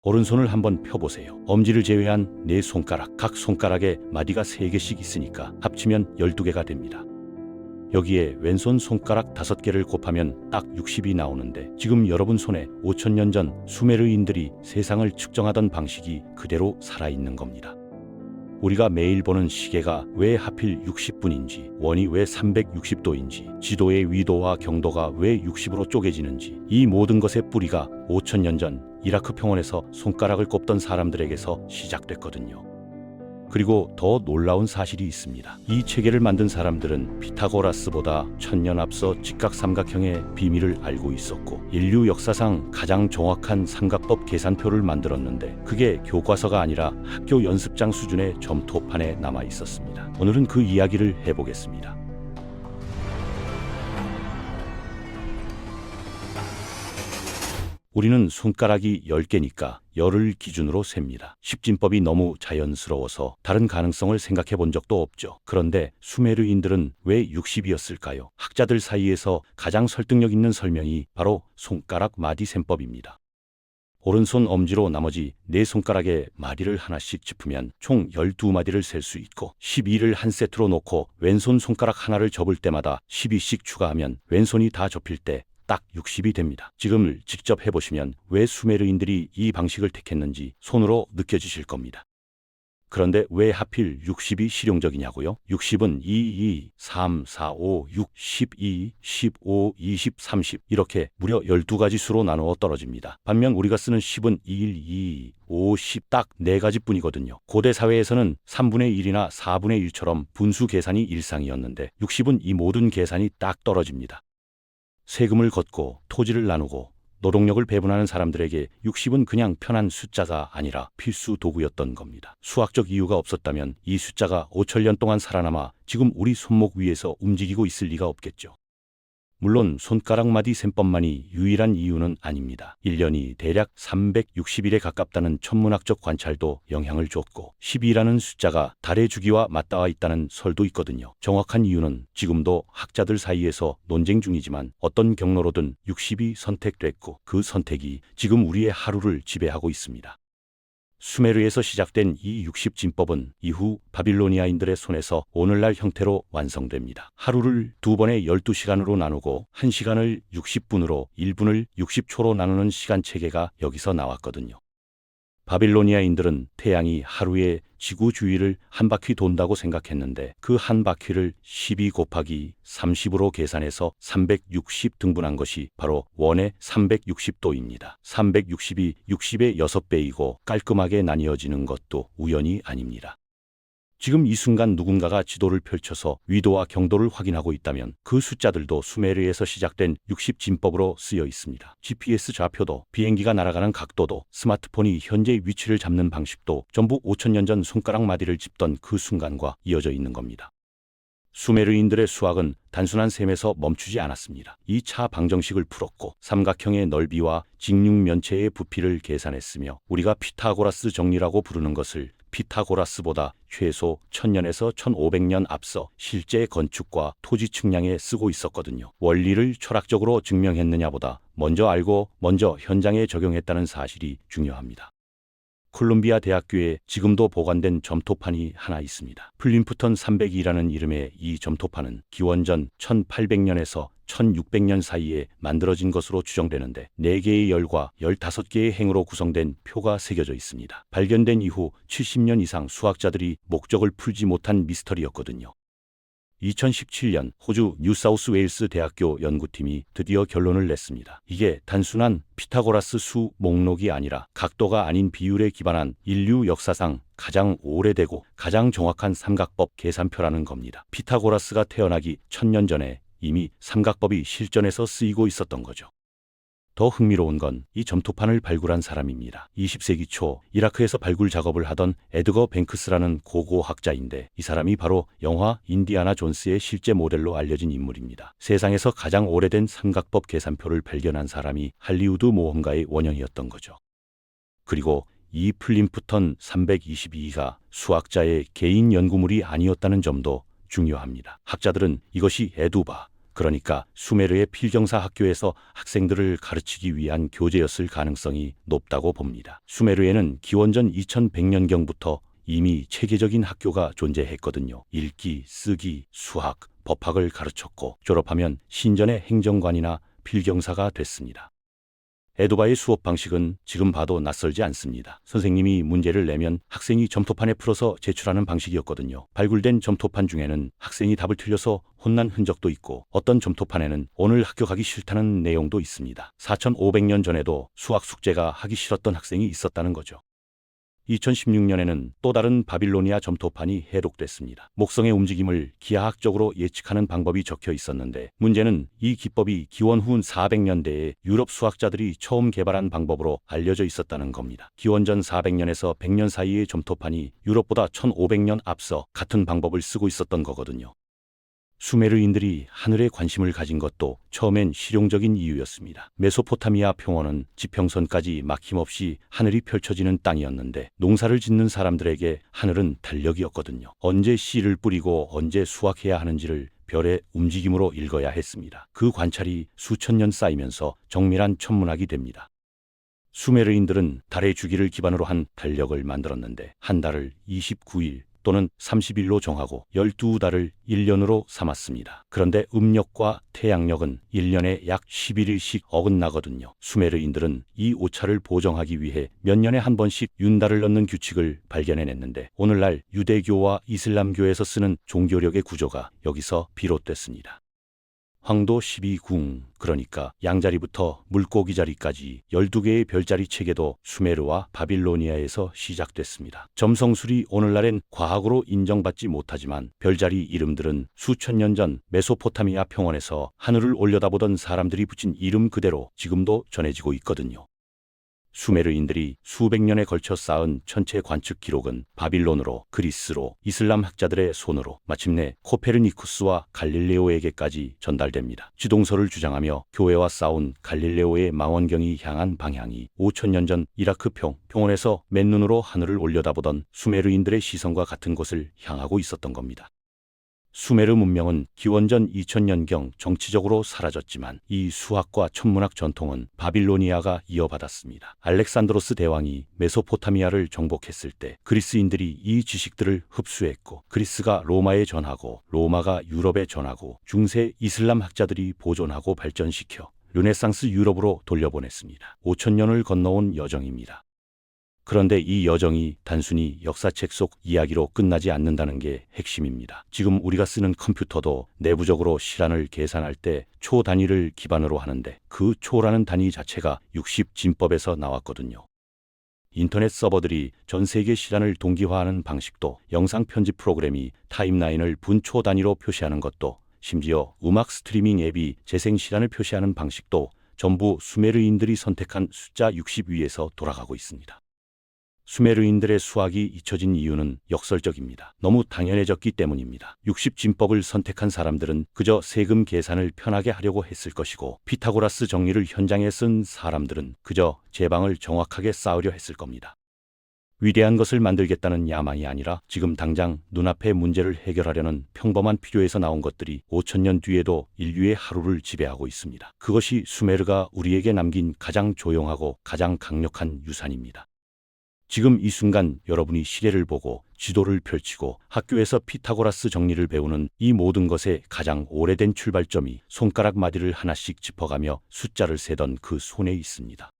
오른손을 한번 펴보세요. 엄지를 제외한 네 손가락, 각 손가락에 마디가 3개씩 있으니까 합치면 12개가 됩니다. 여기에 왼손 손가락 5개를 곱하면 딱 60이 나오는데, 지금 여러분 손에 5000년 전 수메르인들이 세상을 측정하던 방식이 그대로 살아있는 겁니다. 우리가 매일 보는 시계가 왜 하필 60분인지, 원이 왜 360도인지, 지도의 위도와 경도가 왜 60으로 쪼개지는지, 이 모든 것의 뿌리가 5000년 전 이라크 평원에서 손가락을 꼽던 사람들에게서 시작됐거든요. 그리고 더 놀라운 사실이 있습니다. 이 체계를 만든 사람들은 피타고라스보다 1000년 앞서 직각삼각형의 비밀을 알고 있었고, 인류 역사상 가장 정확한 삼각법 계산표를 만들었는데, 그게 교과서가 아니라 학교 연습장 수준의 점토판에 남아 있었습니다. 오늘은 그 이야기를 해보겠습니다. 우리는 손가락이 10개니까 열을 기준으로 셉니다. 십진법이 너무 자연스러워서 다른 가능성을 생각해 본 적도 없죠. 그런데 수메르인들은 왜 60이었을까요? 학자들 사이에서 가장 설득력 있는 설명이 바로 손가락 마디 셈법입니다. 오른손 엄지로 나머지 4손가락에 마디를 하나씩 짚으면 총 12마디를 셀 수 있고, 12를 한 세트로 놓고 왼손 손가락 하나를 접을 때마다 12씩 추가하면 왼손이 다 접힐 때 딱 60이 됩니다. 지금 직접 해보시면 왜 수메르인들이 이 방식을 택했는지 손으로 느껴지실 겁니다. 그런데 왜 하필 60이 실용적이냐고요? 60은 2, 3, 4, 5, 6, 12, 15, 20, 30 이렇게 무려 12가지 수로 나누어 떨어집니다. 반면 우리가 쓰는 10은 1, 2, 5, 10 딱 4가지 뿐이거든요. 고대 사회에서는 3분의 1이나 4분의 1처럼 분수 계산이 일상이었는데, 60은 이 모든 계산이 딱 떨어집니다. 세금을 걷고 토지를 나누고 노동력을 배분하는 사람들에게 60은 그냥 편한 숫자가 아니라 필수 도구였던 겁니다. 수학적 이유가 없었다면 이 숫자가 5000년 동안 살아남아 지금 우리 손목 위에서 움직이고 있을 리가 없겠죠. 물론 손가락 마디 셈법만이 유일한 이유는 아닙니다. 1년이 대략 360일에 가깝다는 천문학적 관찰도 영향을 줬고, 12라는 숫자가 달의 주기와 맞닿아 있다는 설도 있거든요. 정확한 이유는 지금도 학자들 사이에서 논쟁 중이지만, 어떤 경로로든 60이 선택됐고, 그 선택이 지금 우리의 하루를 지배하고 있습니다. 수메르에서 시작된 이 60진법은 이후 바빌로니아인들의 손에서 오늘날 형태로 완성됩니다. 하루를 2번의 12시간으로 나누고 1시간을 60분으로 1분을 60초로 나누는 시간 체계가 여기서 나왔거든요. 바빌로니아인들은 태양이 하루에 지구 주위를 한 바퀴 돈다고 생각했는데, 그 한 바퀴를 12 곱하기 30으로 계산해서 360 등분한 것이 바로 원의 360도입니다. 360이 60의 6배이고 깔끔하게 나뉘어지는 것도 우연이 아닙니다. 지금 이 순간 누군가가 지도를 펼쳐서 위도와 경도를 확인하고 있다면 그 숫자들도 수메르에서 시작된 60진법으로 쓰여 있습니다. GPS 좌표도, 비행기가 날아가는 각도도, 스마트폰이 현재 위치를 잡는 방식도 전부 5000년 전 손가락 마디를 짚던 그 순간과 이어져 있는 겁니다. 수메르인들의 수학은 단순한 셈에서 멈추지 않았습니다. 2차 방정식을 풀었고, 삼각형의 넓이와 직육면체의 부피를 계산했으며, 우리가 피타고라스 정리라고 부르는 것을 피타고라스보다 최소 1000년에서 1500년 앞서 실제 건축과 토지 측량에 쓰고 있었거든요. 원리를 철학적으로 증명했느냐보다 먼저 알고 먼저 현장에 적용했다는 사실이 중요합니다. 콜롬비아 대학교에 지금도 보관된 점토판이 하나 있습니다. 플림프턴 302라는 이름의 이 점토판은 기원전 1800년에서 1600년 사이에 만들어진 것으로 추정되는데, 4개의 열과 15개의 행으로 구성된 표가 새겨져 있습니다. 발견된 이후 70년 이상 수학자들이 목적을 풀지 못한 미스터리였거든요. 2017년 호주 뉴사우스웨일스 대학교 연구팀이 드디어 결론을 냈습니다. 이게 단순한 피타고라스 수 목록이 아니라 각도가 아닌 비율에 기반한 인류 역사상 가장 오래되고 가장 정확한 삼각법 계산표라는 겁니다. 피타고라스가 태어나기 1000년 전에 이미 삼각법이 실전에서 쓰이고 있었던 거죠. 더 흥미로운 건 이 점토판을 발굴한 사람입니다. 20세기 초 이라크에서 발굴 작업을 하던 에드거 뱅크스라는 고고학자인데, 이 사람이 바로 영화 인디아나 존스의 실제 모델로 알려진 인물입니다. 세상에서 가장 오래된 삼각법 계산표를 발견한 사람이 할리우드 모험가의 원형이었던 거죠. 그리고 이 플림프턴 322가 수학자의 개인 연구물이 아니었다는 점도 중요합니다. 학자들은 이것이 에두바, 그러니까 수메르의 필경사 학교에서 학생들을 가르치기 위한 교재였을 가능성이 높다고 봅니다. 수메르에는 기원전 2100년경부터 이미 체계적인 학교가 존재했거든요. 읽기, 쓰기, 수학, 법학을 가르쳤고 졸업하면 신전의 행정관이나 필경사가 됐습니다. 에도바의 수업 방식은 지금 봐도 낯설지 않습니다. 선생님이 문제를 내면 학생이 점토판에 풀어서 제출하는 방식이었거든요. 발굴된 점토판 중에는 학생이 답을 틀려서 혼난 흔적도 있고 어떤 점토판에는 오늘 학교 가기 싫다는 내용도 있습니다. 4500년 전에도 수학 숙제가 하기 싫었던 학생이 있었다는 거죠. 2016년에는 또 다른 바빌로니아 점토판이 해독됐습니다. 목성의 움직임을 기하학적으로 예측하는 방법이 적혀 있었는데 문제는 이 기법이 기원 후 400년대에 유럽 수학자들이 처음 개발한 방법으로 알려져 있었다는 겁니다. 기원전 400년에서 100년 사이의 점토판이 유럽보다 1500년 앞서 같은 방법을 쓰고 있었던 거거든요. 수메르인들이 하늘에 관심을 가진 것도 처음엔 실용적인 이유였습니다. 메소포타미아 평원은 지평선까지 막힘없이 하늘이 펼쳐지는 땅이었는데 농사를 짓는 사람들에게 하늘은 달력이었거든요. 언제 씨를 뿌리고 언제 수확해야 하는지를 별의 움직임으로 읽어야 했습니다. 그 관찰이 수천 년 쌓이면서 정밀한 천문학이 됩니다. 수메르인들은 달의 주기를 기반으로 한 달력을 만들었는데 한 달을 29일 또는 30일로 정하고 12달을 1년으로 삼았습니다. 그런데 음력과 태양력은 1년에 약 11일씩 어긋나거든요. 수메르인들은 이 오차를 보정하기 위해 몇 년에 한 번씩 윤달을 넣는 규칙을 발견해냈는데 오늘날 유대교와 이슬람교에서 쓰는 종교력의 구조가 여기서 비롯됐습니다. 황도 12궁, 그러니까 양자리부터 물고기 자리까지 12개의 별자리 체계도 수메르와 바빌로니아에서 시작됐습니다. 점성술이 오늘날엔 과학으로 인정받지 못하지만 별자리 이름들은 수천 년 전 메소포타미아 평원에서 하늘을 올려다보던 사람들이 붙인 이름 그대로 지금도 전해지고 있거든요. 수메르인들이 수백 년에 걸쳐 쌓은 천체 관측 기록은 바빌론으로, 그리스로, 이슬람 학자들의 손으로 마침내 코페르니쿠스와 갈릴레오에게까지 전달됩니다. 지동설을 주장하며 교회와 싸운 갈릴레오의 망원경이 향한 방향이 5000년 전 이라크 평원에서 맨눈으로 하늘을 올려다보던 수메르인들의 시선과 같은 곳을 향하고 있었던 겁니다. 수메르 문명은 기원전 2000년경 정치적으로 사라졌지만 이 수학과 천문학 전통은 바빌로니아가 이어받았습니다. 알렉산드로스 대왕이 메소포타미아를 정복했을 때 그리스인들이 이 지식들을 흡수했고 그리스가 로마에 전하고 로마가 유럽에 전하고 중세 이슬람 학자들이 보존하고 발전시켜 르네상스 유럽으로 돌려보냈습니다. 5000년을 건너온 여정입니다. 그런데 이 여정이 단순히 역사책 속 이야기로 끝나지 않는다는 게 핵심입니다. 지금 우리가 쓰는 컴퓨터도 내부적으로 시란을 계산할 때 초 단위를 기반으로 하는데 그 초라는 단위 자체가 60진법에서 나왔거든요. 인터넷 서버들이 전 세계 시란을 동기화하는 방식도 영상 편집 프로그램이 타임라인을 분초 단위로 표시하는 것도 심지어 음악 스트리밍 앱이 재생 시란을 표시하는 방식도 전부 수메르인들이 선택한 숫자 60 위에서 돌아가고 있습니다. 수메르인들의 수학이 잊혀진 이유는 역설적입니다. 너무 당연해졌기 때문입니다. 60진법을 선택한 사람들은 그저 세금 계산을 편하게 하려고 했을 것이고 피타고라스 정리를 현장에 쓴 사람들은 그저 제방을 정확하게 쌓으려 했을 겁니다. 위대한 것을 만들겠다는 야망이 아니라 지금 당장 눈앞의 문제를 해결하려는 평범한 필요에서 나온 것들이 5000년 뒤에도 인류의 하루를 지배하고 있습니다. 그것이 수메르가 우리에게 남긴 가장 조용하고 가장 강력한 유산입니다. 지금 이 순간 여러분이 시계를 보고 지도를 펼치고 학교에서 피타고라스 정리를 배우는 이 모든 것의 가장 오래된 출발점이 손가락 마디를 하나씩 짚어가며 숫자를 세던 그 손에 있습니다.